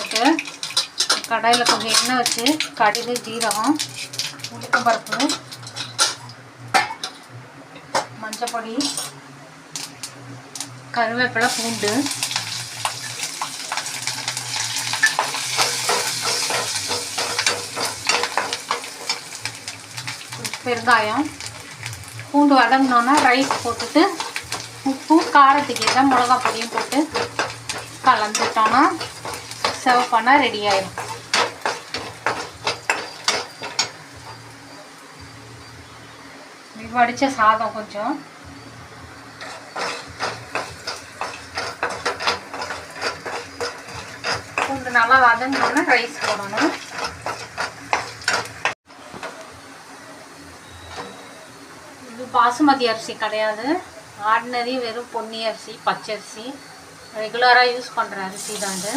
போட்டு கடாயில் கொஞ்சம் எண்ணெய் வச்சு கடுகு ஜீரகம் உளுத்தம்பருப்பு மஞ்சப்பொடி கருவேப்பிலை பூண்டு பெருங்காயம் பூண்டு வதங்கினோன்னா ரைஸ் போட்டுட்டு உப்பு காரத்துக்கு ஏற்ற மிளகா பொடியும் போட்டு கலந்துட்டோன்னா சர்வ் பண்ணால் ரெடி ஆயிடும். வடித்த சாதம் கொஞ்சம் பூண்டு நல்லா வதங்கினோன்னா ரைஸ் போடணும். இது பாசுமதி அரிசி கிடையாது, ஆர்டினரி வெறும் பொன்னி அரிசி, பச்சரிசி, ரெகுலராக யூஸ் பண்ணுற அரிசி தான் இது.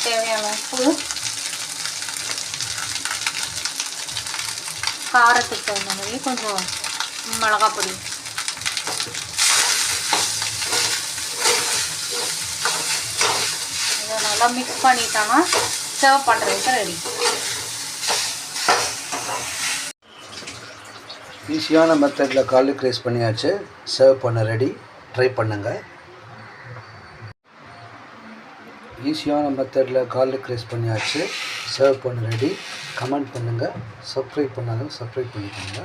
தேவையான உப்பு, காரத்துக்கு தகுந்த மாதிரி கொஞ்சம் மிளகாய் பொடி, இதை நல்லா மிக்ஸ் பண்ணிட்டோன்னா சர்வ் பண்ணுறதுக்கு ரெடி. ஈஸியான மெத்தடில் கார்லிக் ரைஸ் பண்ணியாச்சு, சர்வ் பண்ண ரெடி. ட்ரை பண்ணுங்கள். ஈஸியான மெத்தடில் கார்லிக் ரைஸ் பண்ணியாச்சு, சர்வ் பண்ண ரெடி. கமெண்ட் பண்ணுங்கள். சப்ஸ்கிரைப் பண்ணாதவங்க சப்ஸ்கிரைப் பண்ணிக்கோங்க.